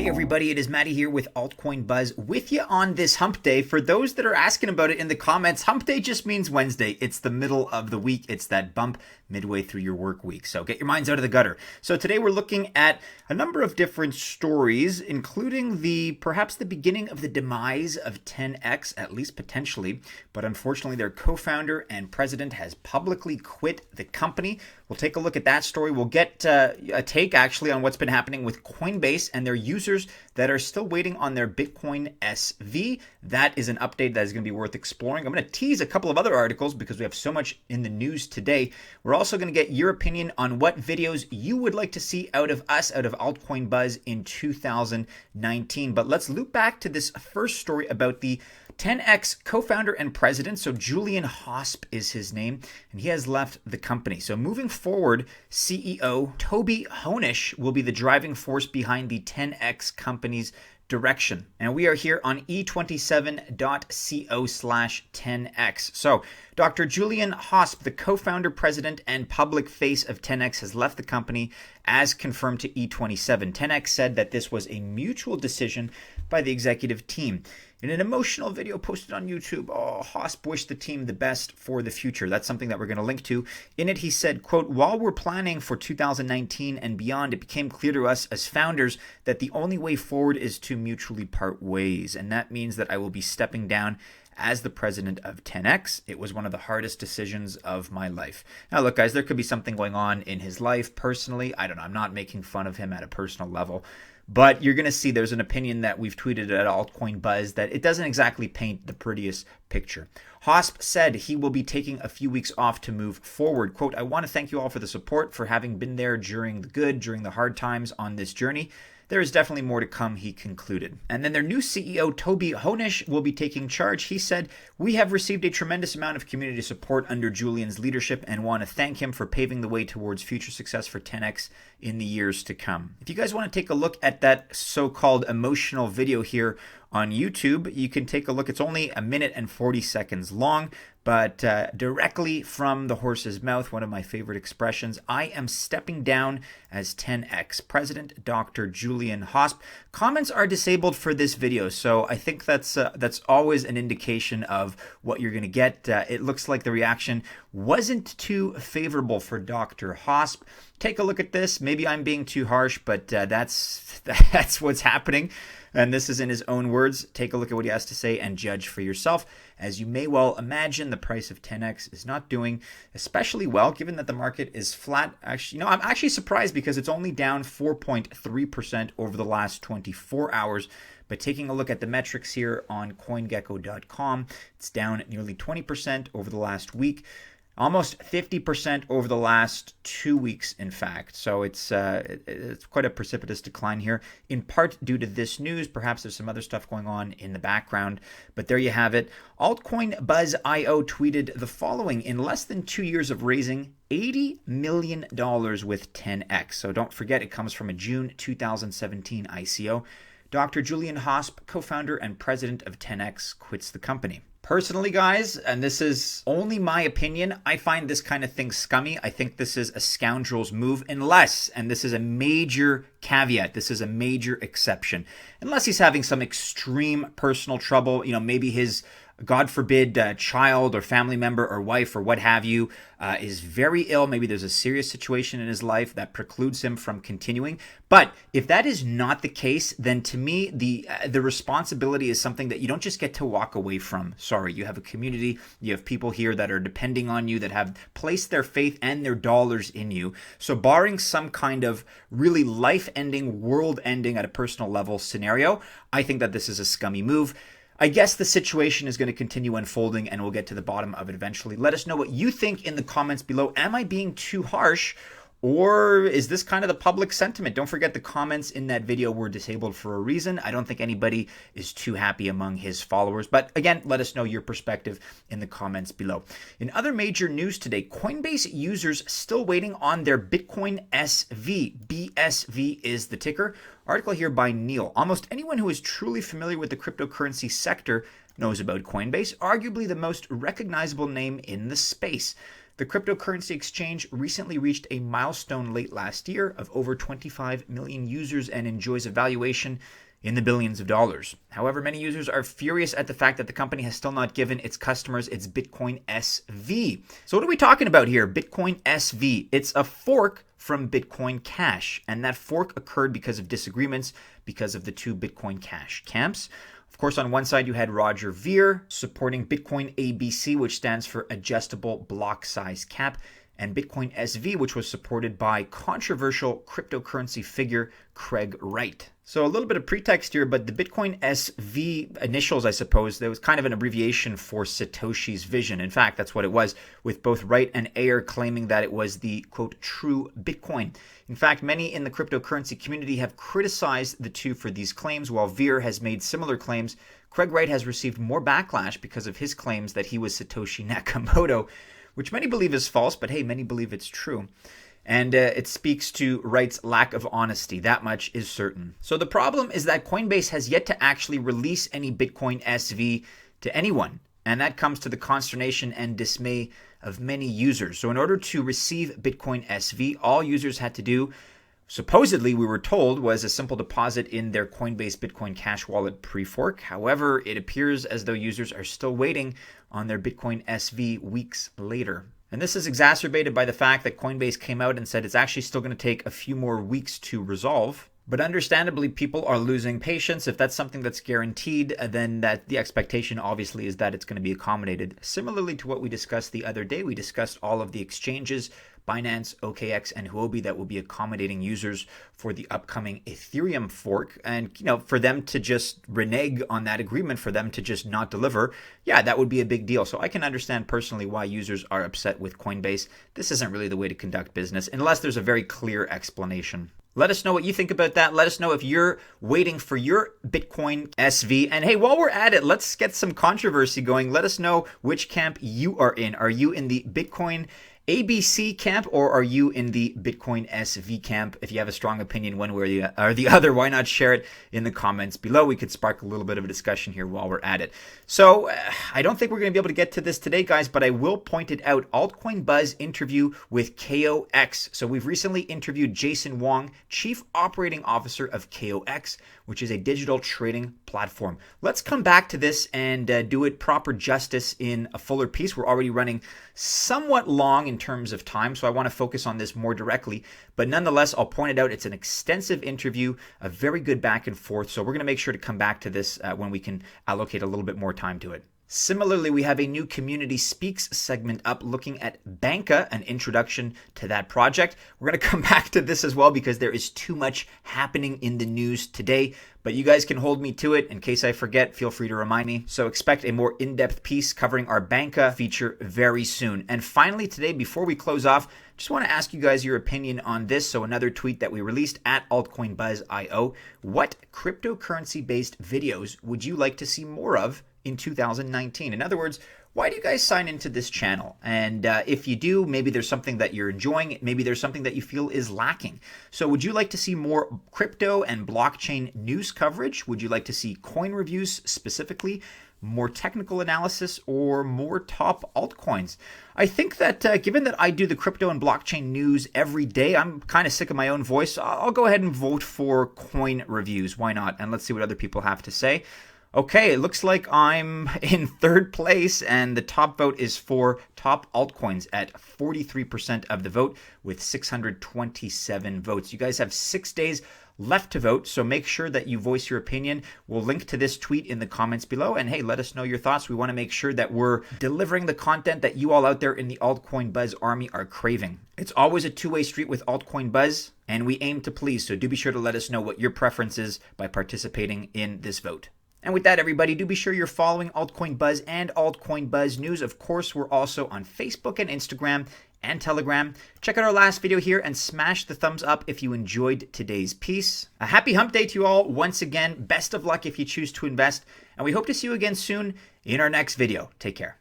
Hey everybody, it is Mattie here with Altcoin Buzz with you on this hump day. For those that are asking about it in the comments, hump day just means Wednesday. It's the middle of the week. It's that bump midway through your work week. So get your minds out of the gutter. So today we're looking at a number of different stories, including perhaps the beginning of the demise of TenX, at least potentially. But unfortunately, their co-founder and president has publicly quit the company. We'll take a look at that story. We'll get a take actually on what's been happening with Coinbase and their users that are still waiting on their Bitcoin SV. That is an update that is going to be worth exploring. I'm going to tease a couple of other articles because we have so much in the news today. We're also going to get your opinion on what videos you would like to see out of us, out of Altcoin Buzz in 2019. But let's loop back to this first story about the TenX co-founder and president. So Julian Hosp is his name, and he has left the company. So moving forward, CEO Toby Honish will be the driving force behind the TenX company's direction. And we are here on e27.co/10x. So Dr. Julian Hosp, the co-founder, president, and public face of TenX, has left the company as confirmed to E27. TenX said that this was a mutual decision by the executive team. In an emotional video posted on YouTube, Hosp wished the team the best for the future. That's something that we're going to link to. In it, he said, quote, "While we're planning for 2019 and beyond, it became clear to us as founders that the only way forward is to mutually part ways. And that means that I will be stepping down as the president of TenX. It was one of the hardest decisions of my life." Now, look, guys, there could be something going on in his life personally. I don't know. I'm not making fun of him at a personal level. But you're going to see there's an opinion that we've tweeted at Altcoin Buzz that it doesn't exactly paint the prettiest picture. Hosp said he will be taking a few weeks off to move forward. Quote, "I want to thank you all for the support, for having been there during the good, during the hard times on this journey. There is definitely more to come," he concluded. And then their new CEO, Toby Honish, will be taking charge. He said, "We have received a tremendous amount of community support under Julian's leadership and want to thank him for paving the way towards future success for TenX in the years to come." If you guys want to take a look at that so-called emotional video here on YouTube, you can take a look. It's only a minute and 40 seconds long, but directly from the horse's mouth, one of my favorite expressions, "I am stepping down as TenX president, Dr. Julian Hosp." Comments are disabled for this video, so I think that's always an indication of what you're going to get. It looks like the reaction wasn't too favorable for Dr. Hosp. Take a look at this. Maybe I'm being too harsh, but that's what's happening. And this is in his own words. Take a look at what he has to say and judge for yourself. As you may well imagine, the price of TenX is not doing especially well, given that the market is flat. Actually, I'm actually surprised because it's only down 4.3% over the last 24 hours. But taking a look at the metrics here on CoinGecko.com, it's down nearly 20% over the last week. Almost 50% over the last 2 weeks, in fact. So it's quite a precipitous decline here, in part due to this news. Perhaps there's some other stuff going on in the background, but there you have it. Altcoin Buzz IO tweeted the following: "In less than 2 years of raising $80 million with TenX." So don't forget, it comes from a June 2017 ICO. Dr. Julian Hosp, co-founder and president of TenX, quits the company. Personally, guys, and this is only my opinion, I find this kind of thing scummy. I think this is a scoundrel's move unless, and this is a major caveat, this is a major exception, unless he's having some extreme personal trouble, maybe his, God forbid, child or family member or wife or what have you is very ill. Maybe there's a serious situation in his life that precludes him from continuing. But if that is not the case, then to me, the responsibility is something that you don't just get to walk away from. Sorry, you have a community, you have people here that are depending on you, that have placed their faith and their dollars in you. So barring some kind of really life-ending, world-ending at a personal level scenario, I think that this is a scummy move. I guess the situation is going to continue unfolding and we'll get to the bottom of it eventually. Let us know what you think in the comments below. Am I being too harsh? Or is this kind of the public sentiment? Don't forget the comments in that video were disabled for a reason. I don't think anybody is too happy among his followers. But again, let us know your perspective in the comments below. In other major news today, Coinbase users still waiting on their Bitcoin SV. BSV is the ticker. Article here by Neil. Almost anyone who is truly familiar with the cryptocurrency sector knows about Coinbase, arguably the most recognizable name in the space. The cryptocurrency exchange recently reached a milestone late last year of over 25 million users and enjoys a valuation in the billions of dollars. However, many users are furious at the fact that the company has still not given its customers its Bitcoin SV. So what are we talking about here? Bitcoin SV. It's a fork from Bitcoin Cash, and that fork occurred because of disagreements because of the two Bitcoin Cash camps. Of course, on one side, you had Roger Ver supporting Bitcoin ABC, which stands for Adjustable Block Size Cap, and Bitcoin SV, which was supported by controversial cryptocurrency figure Craig Wright. So a little bit of pretext here, but the Bitcoin SV initials, I suppose, that was kind of an abbreviation for Satoshi's vision. In fact, that's what it was, with both Wright and Ayer claiming that it was the, quote, true Bitcoin. In fact, many in the cryptocurrency community have criticized the two for these claims, while Ver has made similar claims. Craig Wright has received more backlash because of his claims that he was Satoshi Nakamoto, which many believe is false, but hey, many believe it's true. And it speaks to Wright's lack of honesty. That much is certain. So the problem is that Coinbase has yet to actually release any Bitcoin SV to anyone. And that comes to the consternation and dismay of many users. So in order to receive Bitcoin SV, all users had to do, supposedly we were told, was a simple deposit in their Coinbase Bitcoin Cash wallet pre-fork. However, it appears as though users are still waiting on their Bitcoin SV weeks later. And this is exacerbated by the fact that Coinbase came out and said it's actually still going to take a few more weeks to resolve. But understandably, people are losing patience. If that's something that's guaranteed, then that the expectation obviously is that it's going to be accommodated. Similarly to what we discussed the other day, we discussed all of the exchanges, Binance, OKX, and Huobi, that will be accommodating users for the upcoming Ethereum fork. And, for them to just renege on that agreement, for them to just not deliver, yeah, that would be a big deal. So I can understand personally why users are upset with Coinbase. This isn't really the way to conduct business unless there's a very clear explanation. Let us know what you think about that. Let us know if you're waiting for your Bitcoin SV. And hey, while we're at it, let's get some controversy going. Let us know which camp you are in. Are you in the Bitcoin ABC camp, or are you in the Bitcoin SV camp? If you have a strong opinion one way or the other, why not share it in the comments below? We could spark a little bit of a discussion here while we're at it. So I don't think we're going to be able to get to this today, guys, but I will point it out. Altcoin Buzz interview with KOX. So we've recently interviewed Jason Wong, Chief Operating Officer of KOX, which is a digital trading platform. Let's come back to this and do it proper justice in a fuller piece. We're already running somewhat long in terms of time, so I want to focus on this more directly. But nonetheless, I'll point it out. It's an extensive interview, a very good back and forth. So we're going to make sure to come back to this when we can allocate a little bit more time to it. Similarly, we have a new Community Speaks segment up looking at Banca, an introduction to that project. We're going to come back to this as well because there is too much happening in the news today, but you guys can hold me to it. In case I forget, feel free to remind me. So expect a more in-depth piece covering our Banca feature very soon. And finally today, before we close off, just want to ask you guys your opinion on this. So another tweet that we released at AltcoinBuzz.io. What cryptocurrency-based videos would you like to see more of in 2019? In other words, why do you guys sign into this channel? And if you do, maybe there's something that you're enjoying. Maybe there's something that you feel is lacking. So would you like to see more crypto and blockchain news coverage? Would you like to see coin reviews specifically? More technical analysis, or more top altcoins? I think that given that I do the crypto and blockchain news every day, I'm kind of sick of my own voice. I'll go ahead and vote for coin reviews. Why not? And let's see what other people have to say. Okay, it looks like I'm in third place, and the top vote is for top altcoins at 43% of the vote with 627 votes. You guys have 6 days left to vote, so make sure that you voice your opinion. We'll link to this tweet in the comments below, and hey, let us know your thoughts. We want to make sure that we're delivering the content that you all out there in the Altcoin Buzz army are craving. It's always a two-way street with Altcoin Buzz, and we aim to please, so do be sure to let us know what your preference is by participating in this vote. And with that, everybody, do be sure you're following Altcoin Buzz and Altcoin Buzz News. Of course, we're also on Facebook and Instagram and Telegram. Check out our last video here and smash the thumbs up if you enjoyed today's piece. A happy hump day to you all. Once again, best of luck if you choose to invest. And we hope to see you again soon in our next video. Take care.